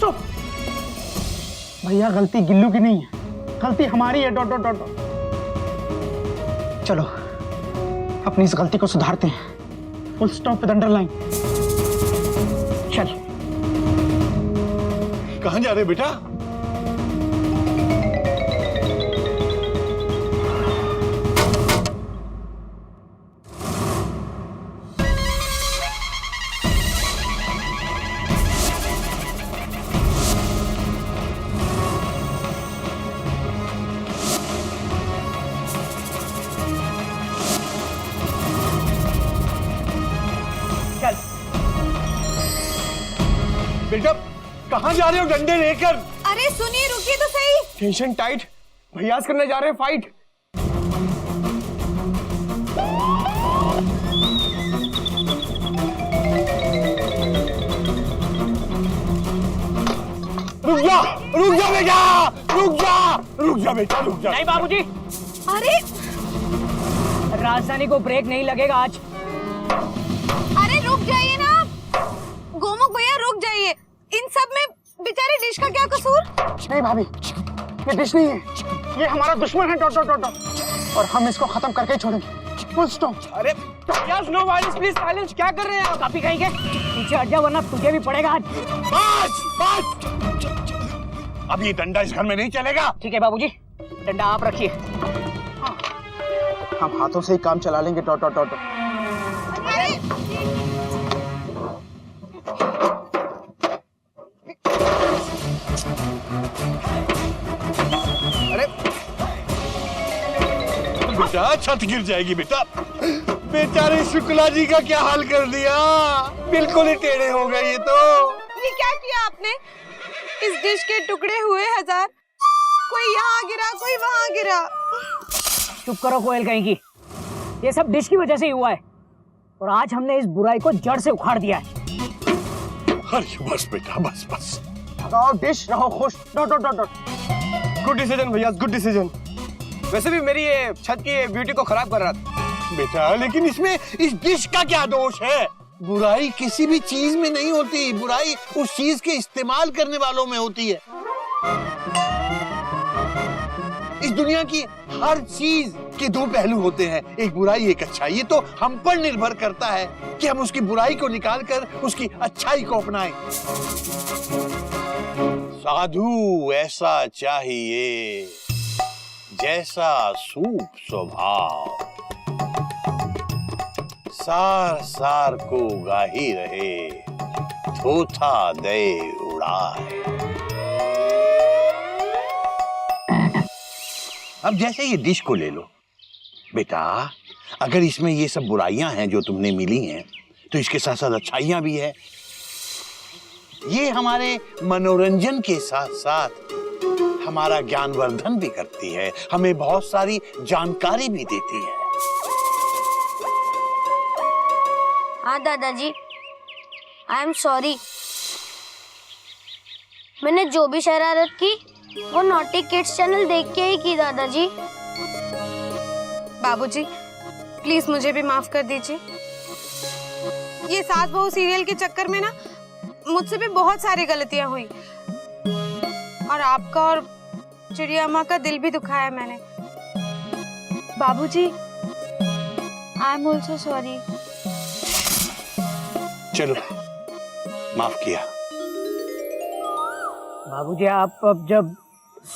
Stop. भैया गलती गिल्लू की नहीं है, गलती हमारी है। Dot dot dot. चलो अपनी इस गलती को सुधारते हैं। Full stop with underline. चल। कहाँ जा रहे बेटा? बेटा कहाँ जा रहे हो डंडे लेकर? अरे सुनिए, रुकिए तो सही। टेंशन टाइट, भैया करने जा रहे हैं फाइट। रुक जा बेटा, रुक जा बेटा, रुक जा। नहीं बाबूजी, अरे राजधानी को ब्रेक नहीं लगेगा आज। अरे रुक जाइए ना गोमुख भैया, रुक जाइए। इन सब में बेचारे डिश का क्या कसूर? नहीं भाभी, ये डिश नहीं है, ये हमारा दुश्मन है। Dot dot dot dot. और हम इसको खत्म करके ही छोड़ेंगे। Full stop. अरे yes, no violence please, silence. क्या कर रहे हैं आप? काफी कहेंगे पीछे हट जा, वरना तुझे भी पड़ेगा आज। बस अब ये डंडा इस घर में नहीं चलेगा। ठीक है बाबूजी, डंडा आप रखिए। हम हाथों से ही काम चला लेंगे। Dot dot dot. अरे बेटा छत गिर जाएगी बेटा। बेचारे शुक्ला जी का क्या हाल कर दिया, बिल्कुल ही टेढ़े हो गए ये तो। ये क्या किया आपने? इस डिश के टुकड़े हुए हजार, कोई यहाँ गिरा कोई वहाँ गिरा। चुप करो कोयल कहीं की, ये सब डिश की वजह से ही हुआ है और आज हमने इस बुराई को जड़ से उखाड़ दिया है। अरे बस बेटा, बस। लगाओ डिश, रहो खुश। Dot dot dot dot. Good decision भैया, गुड डिसीजन। वैसे भी मेरी ये छत की ब्यूटी को खराब कर रहा था। बेटा लेकिन इसमें इस डिश का क्या दोष है? बुराई किसी भी चीज में नहीं होती, बुराई उस चीज के इस्तेमाल करने वालों में होती है। इस दुनिया की हर चीज के दो पहलू होते हैं, एक बुराई एक अच्छाई। ये तो हम पर निर्भर करता है कि हम उसकी बुराई को निकालकर उसकी अच्छाई को अपनाएं। साधु ऐसा चाहिए जैसा सूप स्वभाव, सार सार को गाही रहे, थोथा दे उड़ाए। अब जैसे ये डिश को ले लो बेटा, अगर इसमें ये सब बुराइयां हैं जो तुमने मिली हैं, तो इसके साथ साथ अच्छाइयां भी है। ये हमारे मनोरंजन के साथ साथ हमारा ज्ञानवर्धन भी करती है, हमें बहुत सारी जानकारी भी देती है। हाँ दादाजी, आई एम सॉरी। मैंने जो भी शरारत की वो नॉटी किड्स चैनल देख के ही की दादाजी। बाबूजी प्लीज मुझे भी माफ कर दीजिए। ये सास बहू सीरियल के चक्कर में ना मुझसे भी बहुत सारी गलतियां हुई और आपका और चिड़िया माँ का दिल भी दुखाया मैंने। बाबूजी आई एम ऑल्सो सॉरी। चलो माफ किया। बाबूजी आप अब जब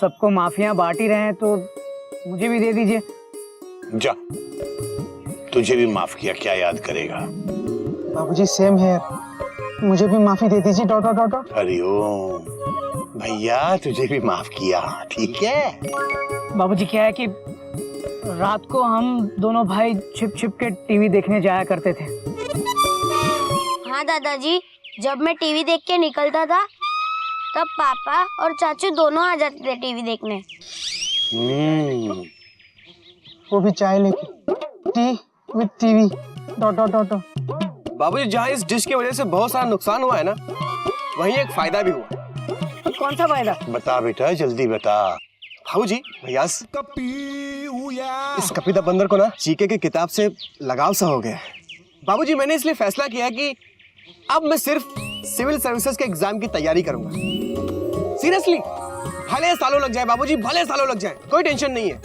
सबको माफियां बांट ही रहे हैं तो मुझे भी दे दीजिए। जा, तुझे भी माफ किया, क्या याद करेगा। बाबूजी सेम है, मुझे भी माफी दे दीजिए। Dot dot dot. हरिओम भैया, तुझे भी माफ किया, ठीक है। बाबूजी क्या है कि रात को हम दोनों भाई छिप छिप के टीवी देखने जाया करते थे। हाँ दादाजी, जब मैं टीवी देख के निकलता था तब पापा और चाचू दोनों आ जाते थे टीवी देखने। वो भी चाय लेके, T with TV. Dot dot dot. बाबूजी जहाँ इस डिश की वजह से बहुत सारा नुकसान हुआ है ना, वहीं एक फायदा भी हुआ। कौन सा फायदा? बता बेटा, जल्दी बता। बाबूजी भैया इस कपिता बंदर को ना जीके की किताब से लगाव सा हो गया। बाबूजी मैंने इसलिए फैसला किया कि अब मैं सिर्फ सिविल सर्विसेज के एग्जाम की तैयारी करूंगा। सीरियसली, भले सालों लग जाए बाबूजी, भले सालों लग जाए, कोई टेंशन नहीं है।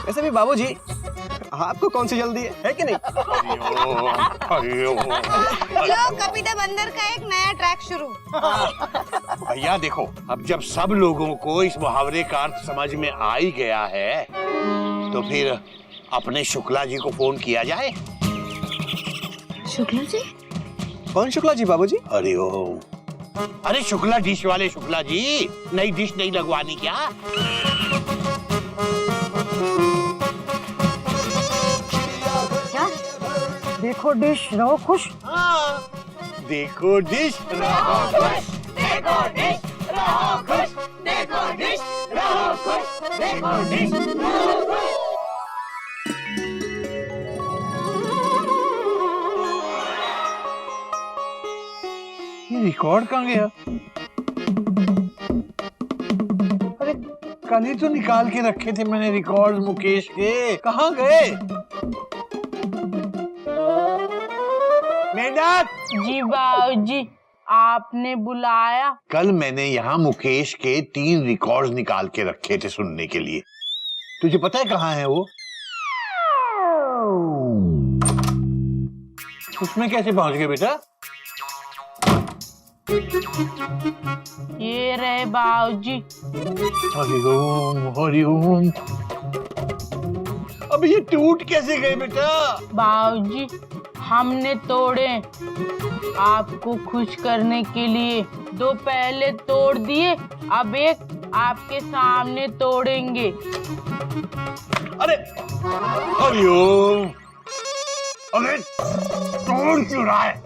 वैसे भी बाबूजी, आपको कौन सी जल्दी है कि नहीं? लो कपिता बंदर का एक नया ट्रैक शुरू। भैया देखो, अब जब सब लोगों को इस मुहावरे का अर्थ समझ में आ ही गया है, तो फिर अपने शुक्ला जी को फोन किया जाए। शुक्ला जी? कौन शुक्ला जी बाबूजी? अरे ओ, अरे शुक्ला डिश वाले शुक्ला जी, नई डिश नहीं लगवानी क्या? क्या? देखो डिश रहो खुश। हाँ, देखो डिश रहो खुश, देखो डिश रहो खुश, देखो डिश रहो खुश, देखो डिश रहो खुश। ये रिकॉर्ड कहाँ गया? अरे कल ही तो निकाल के रखे थे मैंने रिकॉर्ड मुकेश के, कहाँ गए? मेढक जी बाबूजी, आपने बुलाया? कल मैंने यहाँ मुकेश के 3 रिकॉर्ड्स निकाल के रखे थे सुनने के लिए। तुझे पता है कहाँ है वो? उसमें कैसे पहुंच गए बेटा? ये रहे बाबूजी। हरिओम हरिओम। अब ये टूट कैसे गए बेटा? बाबूजी, हमने तोड़े आपको खुश करने के लिए। 2 पहले तोड़ दिए, अब एक आपके सामने तोड़ेंगे। अरे हरिओम, अरे तोड़ क्यों रहा है?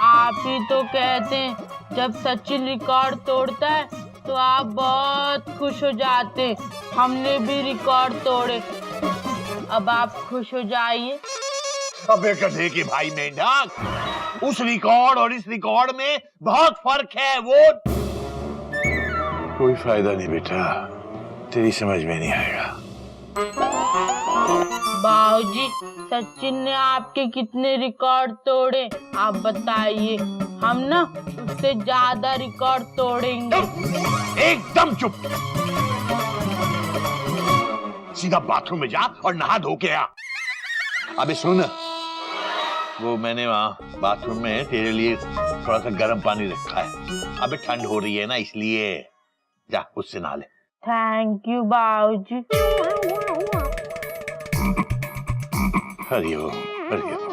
आप ही तो कहते हैं जब सचिन रिकॉर्ड तोड़ता है तो आप बहुत खुश हो जाते। हमने भी रिकॉर्ड तोड़े, अब आप खुश हो जाइए। अबे गधे के भाई मेढक, उस रिकॉर्ड और इस रिकॉर्ड में बहुत फर्क है। वो कोई फायदा नहीं बेटा, तेरी समझ में नहीं आएगा। बाबूजी, सचिन ने आपके कितने रिकॉर्ड तोड़े आप बताइए, हम ना उससे ज्यादा रिकॉर्ड तोड़ेंगे। एकदम चुप, सीधा बाथरूम में जा और नहा धो के आ। अबे सुन, वो मैंने वहाँ बाथरूम में तेरे लिए थोड़ा सा गर्म पानी रखा है। अबे ठंड हो रही है ना, इसलिए जा उससे नहा ले। थैंक यू बाबूजी। हरिओम हरिओम।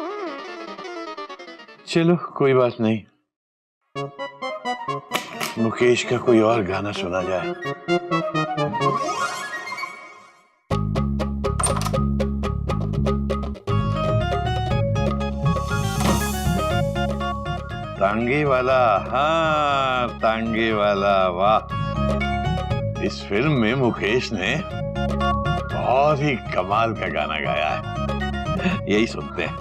चलो कोई बात नहीं, मुकेश का कोई और गाना सुना जाए। तांगे वाला, हाँ तांगे वाला, वाह। इस फिल्म में मुकेश ने बहुत ही कमाल का गाना गाया है, यही सुनते हैं।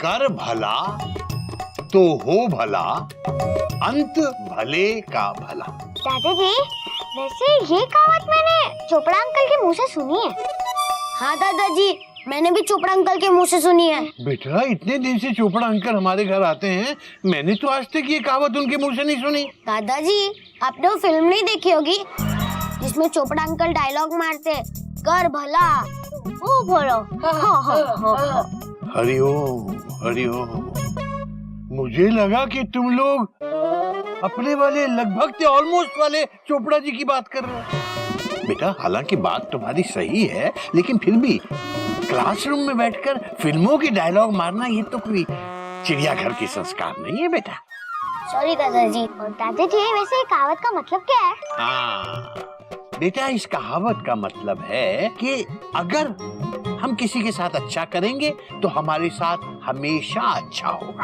कर भला तो हो भला, अंत भले का भला। दादाजी, वैसे ये कहावत मैंने चोपड़ा अंकल के मुंह से सुनी है। हाँ दादाजी, मैंने भी चोपड़ा अंकल के मुंह से सुनी है। बेटा इतने दिन से चोपड़ा अंकल हमारे घर आते हैं, मैंने तो आज तक ये कहावत उनके मुंह से नहीं सुनी। दादाजी, आपने वो फिल्म नहीं देखी होगी जिसमें चोपड़ा अंकल डायलॉग मारते, कर भला ओ भला। हरिओम हरिओम। मुझे लगा कि तुम लोग अपने वाले लगभग ऑलमोस्ट वाले चोपड़ा जी की बात कर रहे हो। बेटा हालांकि बात तुम्हारी सही है, लेकिन फिर भी क्लासरूम में बैठकर फिल्मों के डायलॉग मारना ये तो कोई चिड़ियाघर के संस्कार नहीं है बेटा। सॉरी दादाजी। और दादाजी, वैसे कहावत का मतलब क्या है? हाँ बेटा, इस कहावत का मतलब है कि अगर हम किसी के साथ अच्छा करेंगे तो हमारे साथ हमेशा अच्छा होगा।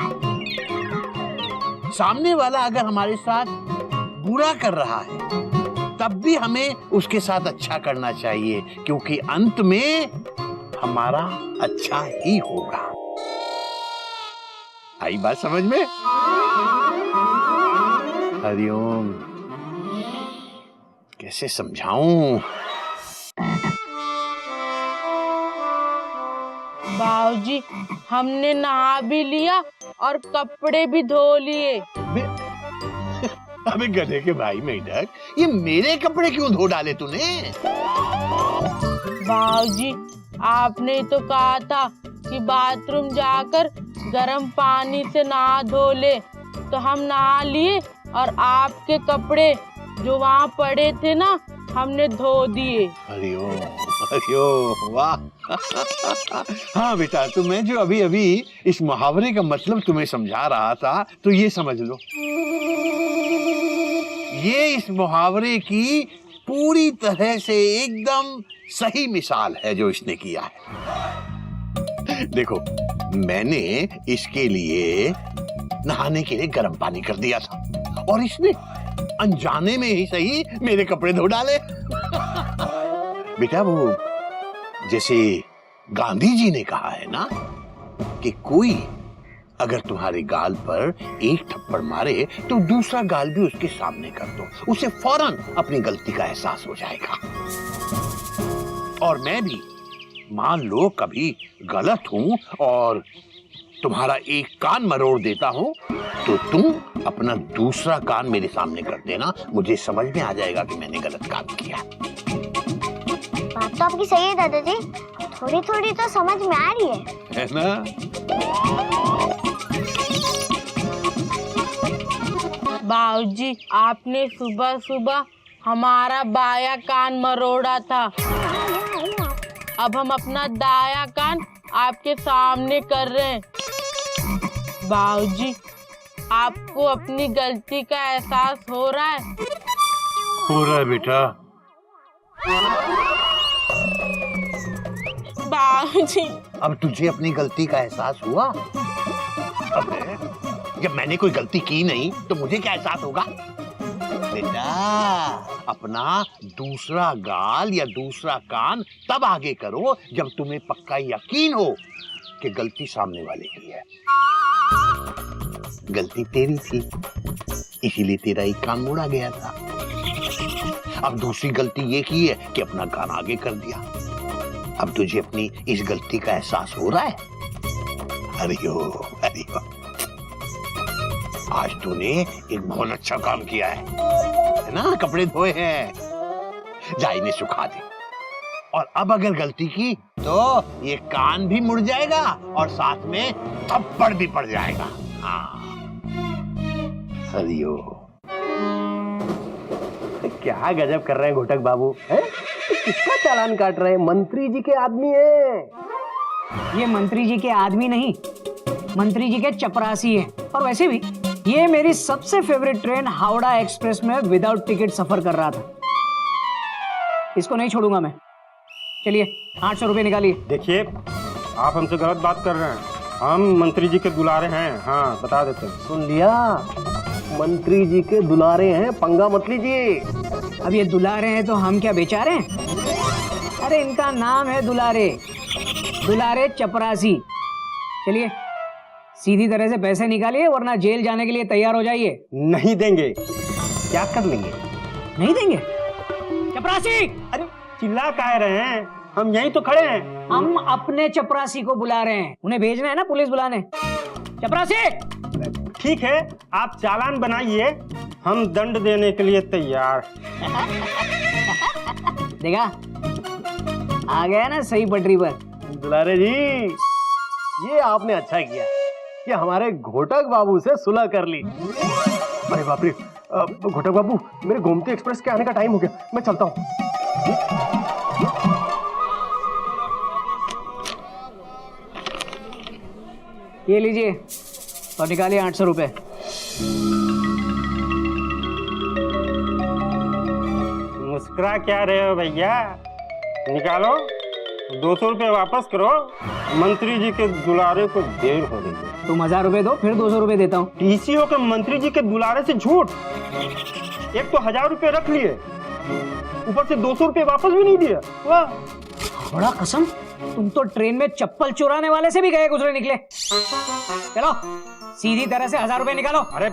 सामने वाला अगर हमारे साथ बुरा कर रहा है तब भी हमें उसके साथ अच्छा करना चाहिए, क्योंकि अंत में हमारा अच्छा ही होगा। आई बात समझ में? हरिओम, कैसे समझाऊं? बाबूजी हमने नहा भी लिया और कपड़े भी धो लिए। अबे गधे के भाई मेढक, ये मेरे कपड़े क्यों धो डाले तूने? बाबूजी आपने तो कहा था कि बाथरूम जाकर गर्म पानी से नहा धो ले, तो हम नहा लिए और आपके कपड़े जो वहाँ पड़े थे ना हमने धो दिए। हरिओम वाह। हाँ बेटा, तो मैं जो अभी अभी इस मुहावरे का मतलब तुम्हें समझा रहा था, तो ये समझ लो, ये इस मुहावरे की पूरी तरह से एकदम सही मिसाल है जो इसने किया है। देखो, मैंने इसके लिए नहाने के लिए गर्म पानी कर दिया था और इसने अनजाने में ही सही मेरे कपड़े धो डाले। बेटा, वो जैसे गांधी जी ने कहा है ना कि कोई अगर तुम्हारे गाल पर एक थप्पड़ मारे तो दूसरा गाल भी उसके सामने कर दो, उसे फौरन अपनी गलती का एहसास हो जाएगा। और मैं भी मान लो कभी गलत हूं और तुम्हारा एक कान मरोड़ देता हूं, तो तुम अपना दूसरा कान मेरे सामने कर देना, मुझे समझ में आ जाएगा कि मैंने गलत काम किया। बात तो आपकी सही है दादाजी, थोड़ी थोड़ी तो समझ में आ रही है ना? बाबूजी आपने सुबह सुबह हमारा बाया कान मरोड़ा था, अब हम अपना दाया कान आपके सामने कर रहे हैं। बाबूजी आपको अपनी गलती का एहसास हो रहा है? हो रहा है बेटा। बाबूजी अब तुझे अपनी गलती का एहसास हुआ? अबे, जब मैंने कोई गलती की नहीं तो मुझे क्या एहसास होगा? बेटा, अपना दूसरा गाल या दूसरा कान तब आगे करो जब तुम्हें पक्का यकीन हो कि गलती सामने वाले की है। गलती तेरी थी, इसीलिए तेरा एक कान मोड़ा गया था। अब दूसरी गलती ये की है कि अपना कान आगे कर दिया। अब तुझे अपनी इस गलती का एहसास हो रहा है? हरिओम हरिओम। आज तूने एक बहुत अच्छा काम किया है ना? कपड़े धोए हैं, जा इन्हें सुखा दे। और अब अगर गलती की तो ये कान भी मुड़ जाएगा और साथ में थप्पड़ भी पड़ जाएगा। हाँ, हरिओम। क्या गजब कर रहे हैं घोटक बाबू, हैं? किसका चालान काट रहे हैं? मंत्री जी के आदमी हैं। ये मंत्री जी के आदमी नहीं, मंत्री जी के चपरासी हैं। और वैसे भी ये मेरी सबसे फेवरेट ट्रेन हावड़ा एक्सप्रेस में विदाउट टिकट सफर कर रहा था। इसको नहीं छोड़ूंगा मैं। चलिए 800 रुपए निकालिए। देखिए, आप हमसे गलत बात कर रहे हैं, हम मंत्री जी के दुलारे हैं। हाँ, बता देते हैं। सुन लिया, मंत्री जी के दुलारे हैं, पंगा मत लीजिए। अब ये दुलारे हैं तो हम क्या बेचारे हैं? अरे इनका नाम है दुलारे, दुलारे चपरासी। चलिए सीधी तरह से पैसे निकालिए, वरना जेल जाने के लिए तैयार हो जाइए। नहीं देंगे। क्या कर लेंगे? नहीं देंगे? चपरासी! अरे चिल्ला काहे रहे हैं, हम यहीं तो खड़े हैं। हम अपने चपरासी को बुला रहे हैं, उन्हें भेजना है ना पुलिस बुलाने। चपरासी! ठीक है, आप चालान बनाइए, हम दंड देने के लिए तैयार। देखा, आ गया ना सही पटरी पर। दुलारे जी, ये आपने अच्छा किया कि हमारे घोटक बाबू से सुलह कर ली। अरे बाप रे, घोटक बाबू, मेरे गोमती एक्सप्रेस के आने का टाइम हो गया, मैं चलता हूँ। ये लीजिए और निकालिए 800 रुपए। मुस्कुरा क्या रहे हो भैया, निकालो। 200 रुपए वापस करो, मंत्री जी के दुलारे को देर हो रही है। तुम 1000 रुपए दो, फिर 200 रुपए देता हूँ। टीसी हो के मंत्री जी के दुलारे से झूठ। एक तो 1000 रुपए रख लिए, ऊपर से 200 रुपए वापस भी नहीं दिया। वाह, बड़ा कसम, तुम तो ट्रेन में चप्पल चुराने वाले से भी गए गुजरे निकले। चलो सीधी तरह से 1000 रुपए निकालो। अरे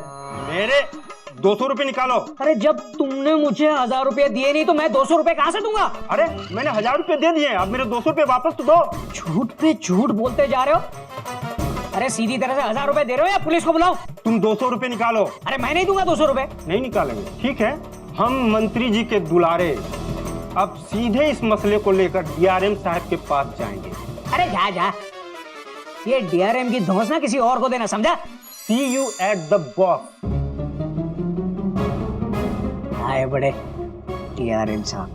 200 रुपए निकालो। अरे जब तुमने मुझे 1000 रुपए दिए नहीं तो मैं 200 रुपए कहाँ से दूंगा? अरे मैंने 1000 रुपए दे दिए, अब मेरे 200 रुपए वापस तो दो। झूठ पे झूठ बोलते जा रहे हो। अरे सीधी तरह से 1000 रुपए दे रहे हो या पुलिस को बुलाओ? तुम 200 रुपए निकालो। अरे मैं नहीं दूंगा 200 रुपए। नहीं निकालेंगे, ठीक है। हम मंत्री जी के दुलारे अब सीधे इस मसले को लेकर डीआरएम साहब के पास जाएंगे। अरे जा जा, ये डीआरएम की धौंस ना किसी और को देना, समझा? See you at the boss। आए बड़े डीआरएम साहब।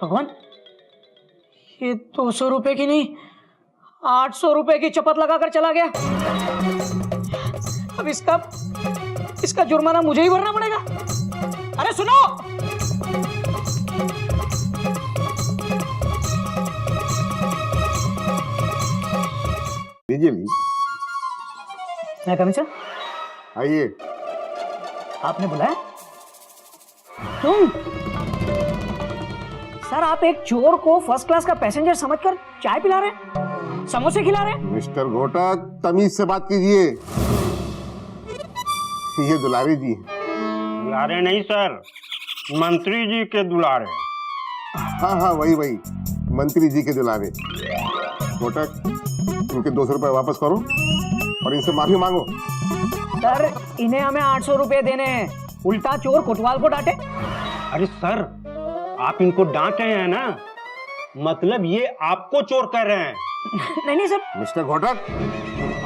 भगवान, ये 200 रुपए की नहीं 800 रुपए की चपत लगाकर चला गया। अब इसका जुर्माना मुझे ही भरना पड़ेगा। अरे सुनो, लीजिए लीजिए, मैं कमिश्नर, आइए। आपने बुलाया? तुम? सर, आप एक चोर को फर्स्ट क्लास का पैसेंजर समझकर चाय पिला रहे हैं, समोसे खिला रहे हैं? मिस्टर घोटक, तमीज से बात कीजिए। ये दुलारी जी हैं। दुलारे नहीं सर, मंत्री जी के दुलारे। हाँ हाँ, वही मंत्री जी के दुलारे। घोटक, इनके 200 रुपए वापस करो और इनसे माफी मांगो। सर, इन्हें हमें 800 रुपए देने हैं, उल्टा चोर कोतवाल को डांटे। अरे सर, आप इनको डांट रहे हैं ना, मतलब ये आपको चोर कर रहे हैं। नहीं सर। मिस्टर घोटक,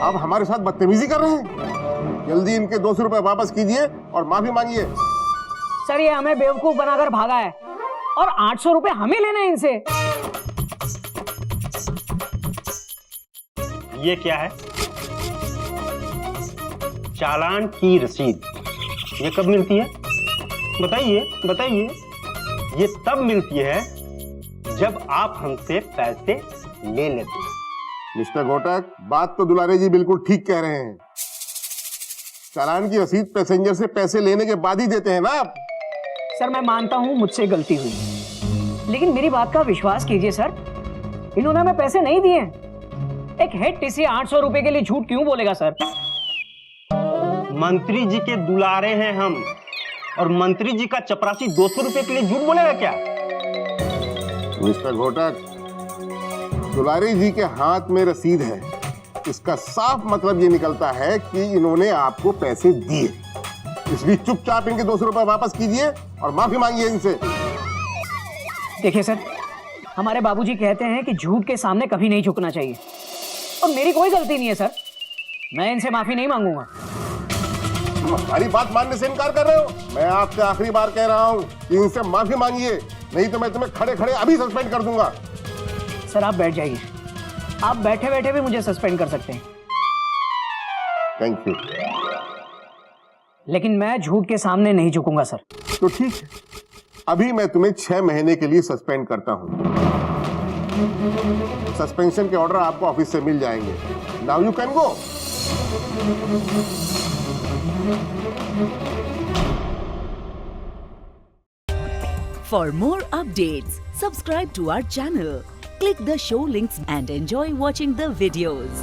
आप हमारे साथ बदतमीजी कर रहे हैं। जल्दी इनके 200 रुपए वापस कीजिए और माफी मांगिए। सर, ये हमें बेवकूफ बनाकर भागा है और 800 रुपए हमें लेने हैं इनसे। ये क्या है? चालान की रसीद। ये कब मिलती है? बताइए। ये तब मिलती है जब आप हमसे पैसे ले लेते हैं। मिस्टर घोटक, बात तो दुलारे जी बिल्कुल ठीक कह रहे हैं। चालान की रसीद पैसेंजर से पैसे लेने के बाद ही देते हैं ना आप। सर, मैं मानता हूं मुझसे गलती हुई, लेकिन मेरी बात का विश्वास कीजिए सर, इन्होंने हमें पैसे नहीं दिए। एक हेड टीसी 800 रुपए के लिए झूठ क्यों बोलेगा सर? मंत्री जी के दुलारे हैं हम, और मंत्री जी का चपरासी 200 रुपए के लिए झूठ बोलेगा क्या? मिस्टर घोटक, दुलारी जी के हाथ में रसीद है, इसका साफ मतलब ये निकलता है कि इन्होंने आपको पैसे दिए। इसलिए चुपचाप इनके 200 रुपए वापस कीजिए और माफी मांगिए इनसे। देखिए सर, हमारे बाबूजी कहते हैं कि झूठ के सामने कभी नहीं झुकना चाहिए, और मेरी कोई गलती नहीं है सर। मैं इनसे माफी नहीं मांगूंगा। हमारी बात मानने से इनकार कर रहे हो? मैं आपसे आखिरी बार कह रहा हूँ कि इनसे माफी मांगिए, नहीं तो मैं तुम्हें खड़े खड़े अभी सस्पेंड कर दूंगा। सर, आप बैठ जाइए। आप बैठे बैठे भी मुझे सस्पेंड कर सकते हैं। Thank you. लेकिन मैं झूठ के सामने नहीं झुकूंगा सर। तो ठीक है, अभी मैं तुम्हें 6 महीने के लिए सस्पेंड करता हूँ। सस्पेंशन के ऑर्डर आपको ऑफिस से मिल जाएंगे। Now you can go. For more updates, subscribe to our channel, click the show links and enjoy watching the videos.